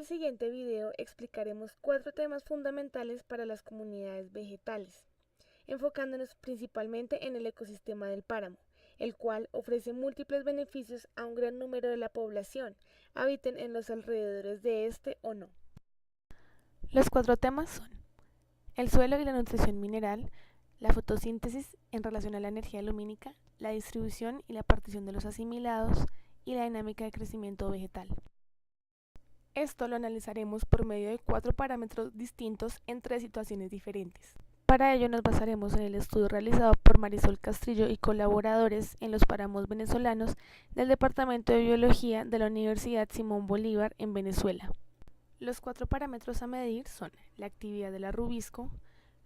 el siguiente video explicaremos 4 temas fundamentales para las comunidades vegetales, enfocándonos principalmente en el ecosistema del páramo, el cual ofrece múltiples beneficios a un gran número de la población, habiten en los alrededores de este o no. Los 4 temas son el suelo y la nutrición mineral, la fotosíntesis en relación a la energía lumínica, la distribución y la partición de los asimilados y la dinámica de crecimiento vegetal. Esto lo analizaremos por medio de 4 parámetros distintos en 3 situaciones diferentes. Para ello nos basaremos en el estudio realizado por Marisol Castrillo y colaboradores en los páramos venezolanos del Departamento de Biología de la Universidad Simón Bolívar en Venezuela. Los 4 parámetros a medir son la actividad del arrubisco,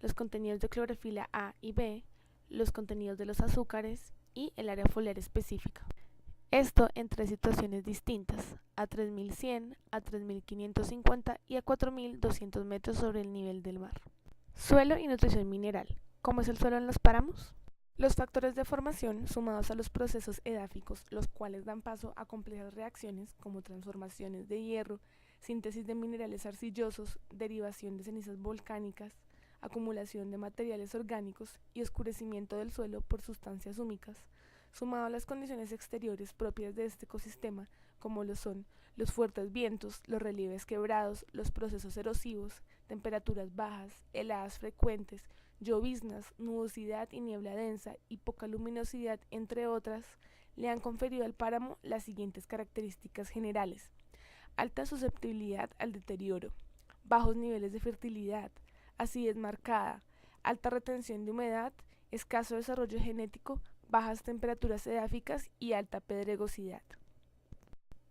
los contenidos de clorofila A y B, los contenidos de los azúcares y el área foliar específica. Esto en 3 situaciones distintas, a 3100, a 3550 y a 4200 metros sobre el nivel del mar. Suelo y nutrición mineral. ¿Cómo es el suelo en los páramos? Los factores de formación sumados a los procesos edáficos, los cuales dan paso a complejas reacciones como transformaciones de hierro, síntesis de minerales arcillosos, derivación de cenizas volcánicas, acumulación de materiales orgánicos y oscurecimiento del suelo por sustancias húmicas, sumado a las condiciones exteriores propias de este ecosistema, como lo son los fuertes vientos, los relieves quebrados, los procesos erosivos, temperaturas bajas, heladas frecuentes, lloviznas, nubosidad y niebla densa y poca luminosidad, entre otras, le han conferido al páramo las siguientes características generales: alta susceptibilidad al deterioro, bajos niveles de fertilidad, acidez marcada, alta retención de humedad, escaso desarrollo genético, bajas temperaturas edáficas y alta pedregosidad.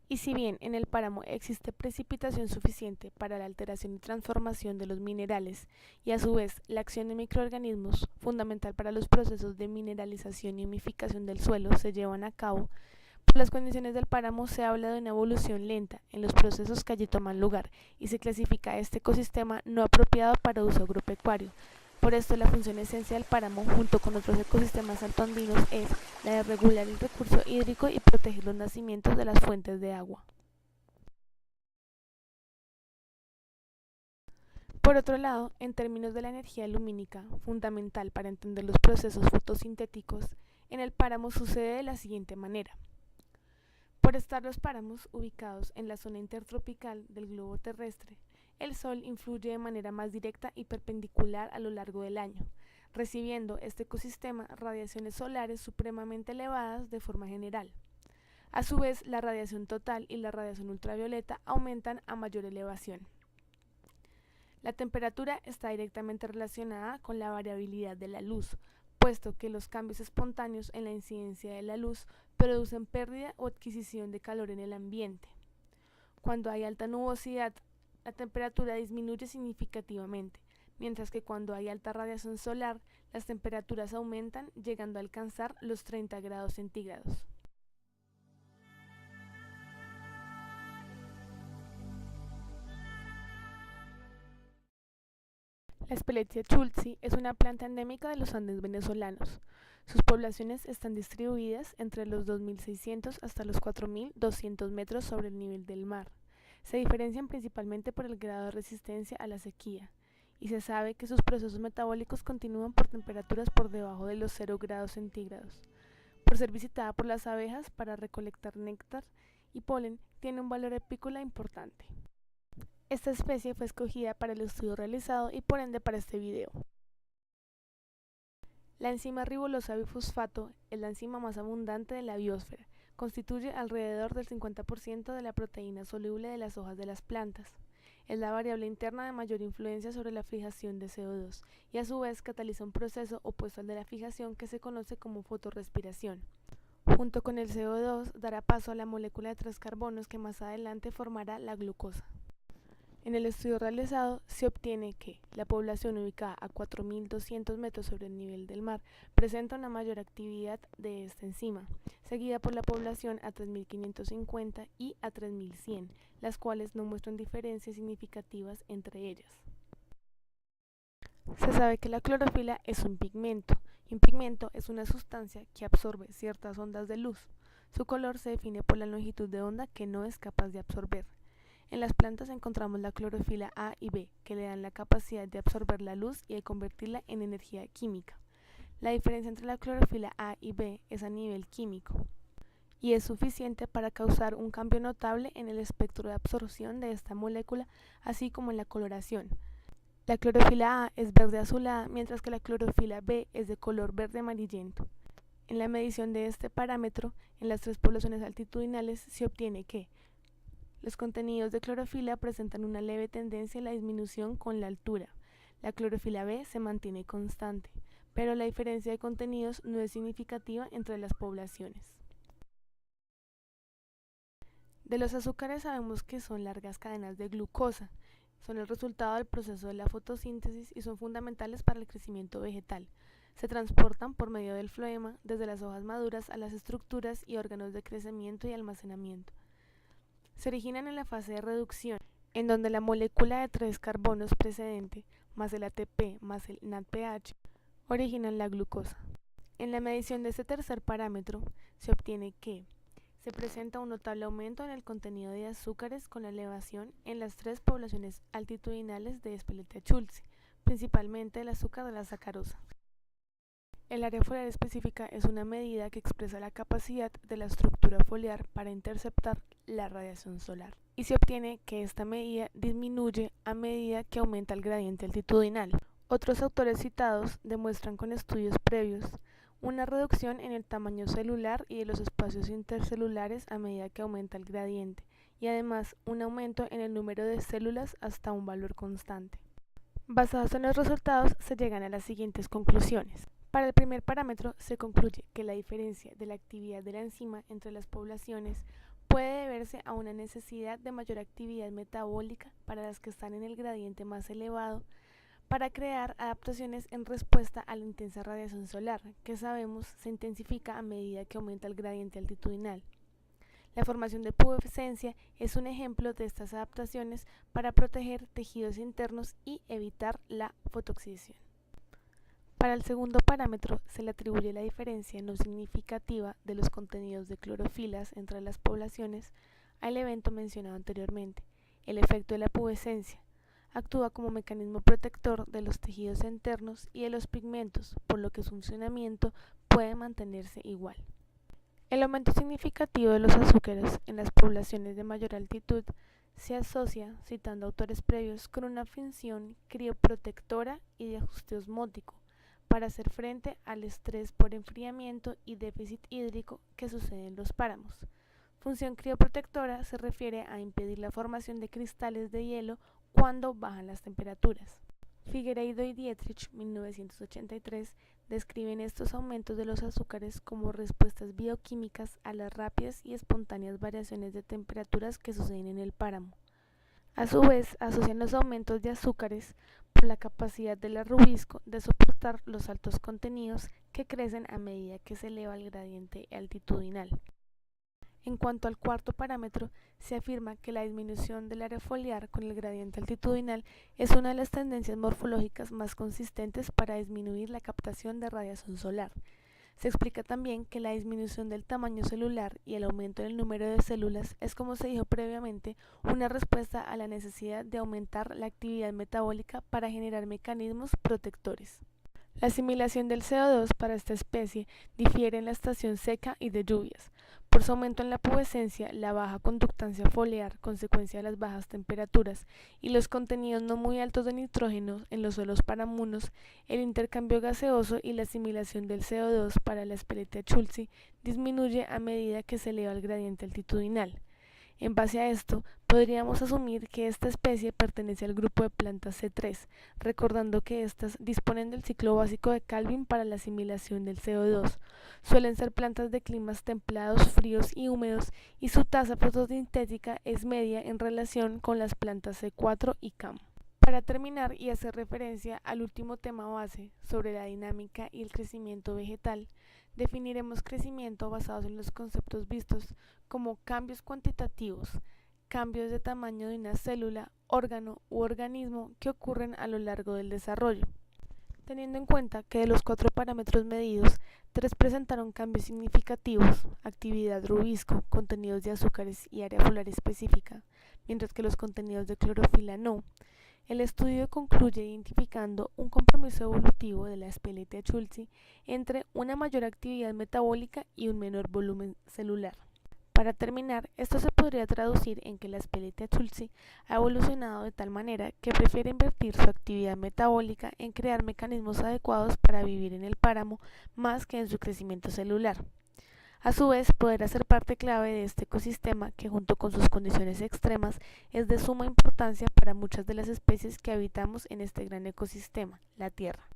Y si bien en el páramo existe precipitación suficiente para la alteración y transformación de los minerales y a su vez la acción de microorganismos, fundamental para los procesos de mineralización y humificación del suelo, se llevan a cabo, por las condiciones del páramo se habla de una evolución lenta en los procesos que allí toman lugar y se clasifica a este ecosistema no apropiado para uso agropecuario. Por esto, la función esencial del páramo, junto con otros ecosistemas altoandinos, es la de regular el recurso hídrico y proteger los nacimientos de las fuentes de agua. Por otro lado, en términos de la energía lumínica, fundamental para entender los procesos fotosintéticos, en el páramo sucede de la siguiente manera. Por estar los páramos ubicados en la zona intertropical del globo terrestre, el Sol influye de manera más directa y perpendicular a lo largo del año, recibiendo este ecosistema radiaciones solares supremamente elevadas de forma general. A su vez, la radiación total y la radiación ultravioleta aumentan a mayor elevación. La temperatura está directamente relacionada con la variabilidad de la luz, puesto que los cambios espontáneos en la incidencia de la luz producen pérdida o adquisición de calor en el ambiente. Cuando hay alta nubosidad, la temperatura disminuye significativamente, mientras que cuando hay alta radiación solar, las temperaturas aumentan, llegando a alcanzar los 30 grados centígrados. La Speletia schultzi es una planta endémica de los Andes venezolanos. Sus poblaciones están distribuidas entre los 2.600 hasta los 4.200 metros sobre el nivel del mar. Se diferencian principalmente por el grado de resistencia a la sequía, y se sabe que sus procesos metabólicos continúan por temperaturas por debajo de los 0 grados centígrados. Por ser visitada por las abejas para recolectar néctar y polen, tiene un valor apícola importante. Esta especie fue escogida para el estudio realizado y por ende para este video. La enzima ribolosa bifosfato es la enzima más abundante de la biosfera. Constituye alrededor del 50% de la proteína soluble de las hojas de las plantas. Es la variable interna de mayor influencia sobre la fijación de CO2 y a su vez cataliza un proceso opuesto al de la fijación que se conoce como fotorrespiración. Junto con el CO2 dará paso a la molécula de 3 carbonos que más adelante formará la glucosa. En el estudio realizado se obtiene que la población ubicada a 4.200 metros sobre el nivel del mar presenta una mayor actividad de esta enzima, seguida por la población a 3.550 y a 3.100, las cuales no muestran diferencias significativas entre ellas. Se sabe que la clorofila es un pigmento, y un pigmento es una sustancia que absorbe ciertas ondas de luz. Su color se define por la longitud de onda que no es capaz de absorber. En las plantas encontramos la clorofila A y B, que le dan la capacidad de absorber la luz y de convertirla en energía química. La diferencia entre la clorofila A y B es a nivel químico y es suficiente para causar un cambio notable en el espectro de absorción de esta molécula, así como en la coloración. La clorofila A es verde azulada, mientras que la clorofila B es de color verde amarillento. En la medición de este parámetro, en las 3 poblaciones altitudinales, se obtiene que los contenidos de clorofila presentan una leve tendencia a la disminución con la altura. La clorofila B se mantiene constante, pero la diferencia de contenidos no es significativa entre las poblaciones. De los azúcares sabemos que son largas cadenas de glucosa, son el resultado del proceso de la fotosíntesis y son fundamentales para el crecimiento vegetal. Se transportan por medio del floema desde las hojas maduras a las estructuras y órganos de crecimiento y almacenamiento. Se originan en la fase de reducción, en donde la molécula de 3 carbonos precedente, más el ATP más el NADPH, originan la glucosa. En la medición de este tercer parámetro, se obtiene que se presenta un notable aumento en el contenido de azúcares con la elevación en las 3 poblaciones altitudinales de Speletia-Schulze, principalmente el azúcar de la sacarosa. El área foliar específica es una medida que expresa la capacidad de la estructura foliar para interceptar la radiación solar, y se obtiene que esta medida disminuye a medida que aumenta el gradiente altitudinal. Otros autores citados demuestran con estudios previos una reducción en el tamaño celular y de los espacios intercelulares a medida que aumenta el gradiente, y además un aumento en el número de células hasta un valor constante. Basados en los resultados se llegan a las siguientes conclusiones. Para el primer parámetro se concluye que la diferencia de la actividad de la enzima entre las poblaciones puede deberse a una necesidad de mayor actividad metabólica para las que están en el gradiente más elevado, para crear adaptaciones en respuesta a la intensa radiación solar, que sabemos se intensifica a medida que aumenta el gradiente altitudinal. La formación de pubescencia es un ejemplo de estas adaptaciones para proteger tejidos internos y evitar la fotooxidación. Para el segundo parámetro se le atribuye la diferencia no significativa de los contenidos de clorofilas entre las poblaciones al evento mencionado anteriormente, el efecto de la pubescencia. Actúa como mecanismo protector de los tejidos internos y de los pigmentos, por lo que su funcionamiento puede mantenerse igual. El aumento significativo de los azúcares en las poblaciones de mayor altitud se asocia, citando autores previos, con una función crioprotectora y de ajuste osmótico para hacer frente al estrés por enfriamiento y déficit hídrico que sucede en los páramos. Función crioprotectora se refiere a impedir la formación de cristales de hielo cuando bajan las temperaturas. Figueiredo y Dietrich, 1983, describen estos aumentos de los azúcares como respuestas bioquímicas a las rápidas y espontáneas variaciones de temperaturas que suceden en el páramo. A su vez, asocian los aumentos de azúcares por la capacidad del rubisco de soportar los altos contenidos que crecen a medida que se eleva el gradiente altitudinal. En cuanto al cuarto parámetro, se afirma que la disminución del área foliar con el gradiente altitudinal es una de las tendencias morfológicas más consistentes para disminuir la captación de radiación solar. Se explica también que la disminución del tamaño celular y el aumento en el número de células es, como se dijo previamente, una respuesta a la necesidad de aumentar la actividad metabólica para generar mecanismos protectores. La asimilación del CO2 para esta especie difiere en la estación seca y de lluvias, por su aumento en la pubescencia, la baja conductancia foliar, consecuencia de las bajas temperaturas, y los contenidos no muy altos de nitrógeno en los suelos paramunos, el intercambio gaseoso y la asimilación del CO2 para la Speletia-Schulze disminuye a medida que se eleva el gradiente altitudinal. En base a esto, podríamos asumir que esta especie pertenece al grupo de plantas C3, recordando que éstas disponen del ciclo básico de Calvin para la asimilación del CO2. Suelen ser plantas de climas templados, fríos y húmedos, y su tasa fotosintética es media en relación con las plantas C4 y CAM. Para terminar y hacer referencia al último tema base sobre la dinámica y el crecimiento vegetal, definiremos crecimiento basados en los conceptos vistos como cambios cuantitativos, cambios de tamaño de una célula, órgano u organismo que ocurren a lo largo del desarrollo. Teniendo en cuenta que de los 4 parámetros medidos, 3 presentaron cambios significativos, actividad rubisco, contenidos de azúcares y área foliar específica, mientras que los contenidos de clorofila no. El estudio concluye identificando un compromiso evolutivo de la Speletia chulzi entre una mayor actividad metabólica y un menor volumen celular. Para terminar, esto se podría traducir en que la Speletia chulzi ha evolucionado de tal manera que prefiere invertir su actividad metabólica en crear mecanismos adecuados para vivir en el páramo más que en su crecimiento celular. A su vez, podrá ser parte clave de este ecosistema que, junto con sus condiciones extremas, es de suma importancia para muchas de las especies que habitamos en este gran ecosistema, la Tierra.